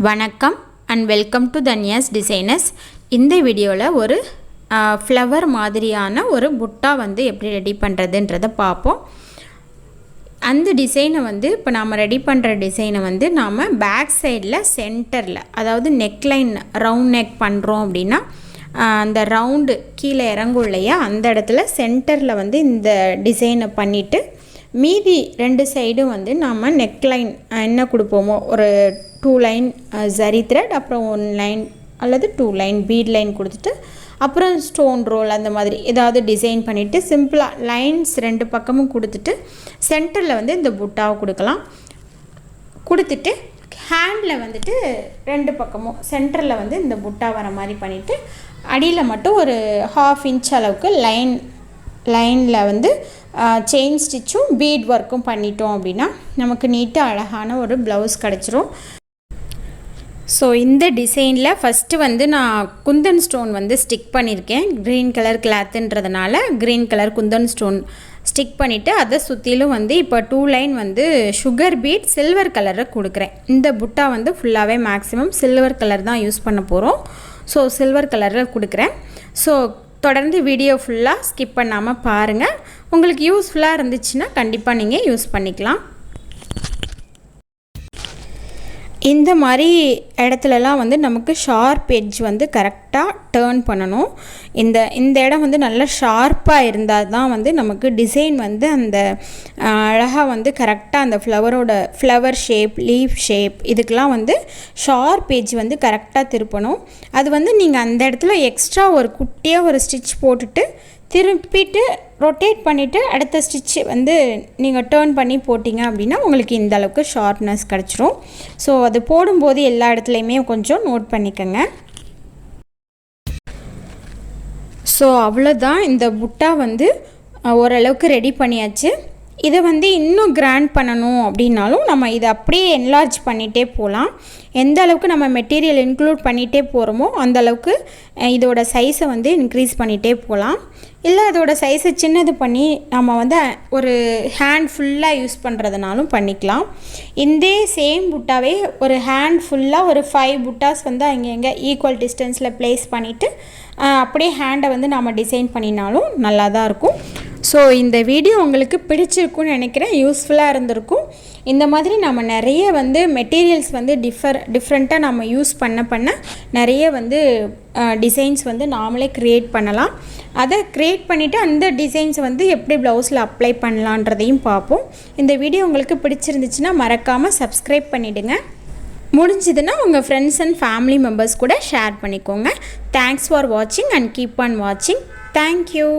வணக்கம் and welcome to தன்யாஸ் designers. இந்த வீடியோவில் ஒரு ஃப்ளவர் மாதிரியான ஒரு புட்டா வந்து எப்படி ரெடி பண்ணுறதுன்றதை பார்ப்போம். அந்த டிசைனை வந்து இப்போ நாம் ரெடி பண்ணுற டிசைனை வந்து நாம் பேக் சைடில் சென்டரில், அதாவது நெக்லைன் ரவுண்ட் நெக் பண்ணுறோம் அப்படின்னா அந்த ரவுண்டு கீழே இறங்கும் இல்லையா, அந்த இடத்துல சென்டரில் வந்து இந்த டிசைனை பண்ணிவிட்டு மீதி ரெண்டு சைடும் வந்து நாம் நெக்லைன் என்ன கொடுப்போமோ ஒரு 2 லைன் ஜரி த்ரெட், அப்புறம் 1 லைன் அல்லது 2 லைன் பீட் லைன் கொடுத்துட்டு அப்புறம் ஸ்டோன் ரோல் அந்த மாதிரி ஏதாவது டிசைன் பண்ணிவிட்டு சிம்பிளாக லைன்ஸ் ரெண்டு பக்கமும் கொடுத்துட்டு சென்டரில் வந்து இந்த புட்டாவை கொடுக்கலாம். கொடுத்துட்டு ஹேண்டில் வந்துட்டு ரெண்டு பக்கமும் சென்டரில் வந்து இந்த புட்டா வர மாதிரி பண்ணிவிட்டு அடியில் மட்டும் ஒரு 1/2 இன்ச் அளவுக்கு லைனில் வந்து செயின் ஸ்டிச்சும் பீட் ஒர்க்கும் பண்ணிட்டோம் அப்படின்னா நமக்கு நீட்டாக அழகான ஒரு ப்ளவுஸ் கிடச்சிரும். ஸோ இந்த டிசைனில் ஃபஸ்ட்டு வந்து நான் குந்தன் ஸ்டோன் வந்து ஸ்டிக் பண்ணியிருக்கேன். க்ரீன் கலர் கிளாத்துன்றதுனால green colour kundan stone stick பண்ணிவிட்டு அதை சுற்றிலும் வந்து இப்போ 2 லைன் வந்து சுகர் பீட் சில்வர் கலரில் கொடுக்குறேன். இந்த புட்டா வந்து ஃபுல்லாகவே மேக்ஸிமம் சில்வர் கலர் தான் யூஸ் பண்ண போகிறோம். ஸோ சில்வர் கலரில் கொடுக்குறேன். ஸோ தொடர்ந்து வீடியோ ஃபுல்லாக ஸ்கிப் பண்ணாமல் பாருங்கள். உங்களுக்கு யூஸ்ஃபுல்லாக இருந்துச்சுன்னா கண்டிப்பாக நீங்கள் யூஸ் பண்ணிக்கலாம். இந்த மாதிரி இடத்துலலாம் வந்து நமக்கு ஷார்ப் எட்ஜ் வந்து கரெக்டாக டேர்ன் பண்ணணும். இந்த இடம் வந்து நல்லா ஷார்ப்பாக இருந்தால் தான் வந்து நமக்கு டிசைன் வந்து அந்த அழகாக வந்து கரெக்டாக அந்த ஃப்ளவர் ஷேப், லீஃப் ஷேப் இதுக்கெலாம் வந்து ஷார்ப் எட்ஜ் வந்து கரெக்டாக திருப்பணும். அது வந்து நீங்கள் அந்த இடத்துல எக்ஸ்ட்ரா ஒரு குட்டியாக ஒரு ஸ்டிச் போட்டுட்டு திருப்பிட்டு ரொட்டேட் பண்ணிவிட்டு அடுத்த ஸ்டிச்சு வந்து நீங்கள் டேர்ன் பண்ணி போட்டிங்க அப்படின்னா உங்களுக்கு இந்த அளவுக்கு ஷார்ப்னஸ் கிடச்சிரும். ஸோ அது போடும்போது எல்லா இடத்துலையுமே கொஞ்சம் நோட் பண்ணிக்கோங்க. ஸோ அவ்வளோதான், இந்த புட்டா வந்து ஓரளவுக்கு ரெடி பண்ணியாச்சு. இதை வந்து இன்னும் கிராண்ட் பண்ணணும் அப்படின்னாலும் நம்ம இதை அப்படியே என்லார்ஜ் பண்ணிகிட்டே போகலாம். எந்த அளவுக்கு நம்ம மெட்டீரியல் இன்க்ளூட் பண்ணிகிட்டே போகிறோமோ அந்தளவுக்கு இதோட சைஸை வந்து இன்க்ரீஸ் பண்ணிகிட்டே போகலாம். இல்லை அதோட சைஸை சின்னது பண்ணி நம்ம வந்து ஒரு ஹேண்ட் ஃபுல்லாக யூஸ் பண்ணுறதுனாலும் பண்ணிக்கலாம். இந்த சேம் புட்டாவே ஒரு ஹேண்ட் ஃபுல்லாக ஒரு 5 புட்டாஸ் வந்து அங்கே ஈக்குவல் டிஸ்டன்ஸில் ப்ளேஸ் பண்ணிவிட்டு அப்படியே ஹேண்டை வந்து நம்ம டிசைன் பண்ணினாலும் நல்லா தான் இருக்கும். ஸோ இந்த வீடியோ உங்களுக்கு பிடிச்சிருக்குன்னு நினைக்கிறேன், யூஸ்ஃபுல்லாக இருந்திருக்கும். இந்த மாதிரி நம்ம நிறைய வந்து மெட்டீரியல்ஸ் வந்து டிஃப்ரெண்ட்டாக நம்ம யூஸ் பண்ண நிறைய வந்து டிசைன்ஸ் வந்து நாமளே க்ரியேட் பண்ணலாம். அதை க்ரியேட் பண்ணிவிட்டு அந்த டிசைன்ஸ் வந்து எப்படி ப்ளவுஸில் அப்ளை பண்ணலான்றதையும் பார்ப்போம். இந்த வீடியோ உங்களுக்கு பிடிச்சிருந்துச்சுன்னா மறக்காமல் சப்ஸ்கிரைப் பண்ணிவிடுங்க. முடிஞ்சதுன்னா உங்கள் ஃப்ரெண்ட்ஸ் அண்ட் ஃபேமிலி மெம்பர்ஸ் கூட ஷேர் பண்ணிக்கோங்க. தேங்க்ஸ் ஃபார் வாட்சிங் அண்ட் கீப் ஆன் வாட்சிங். தேங்க்யூ.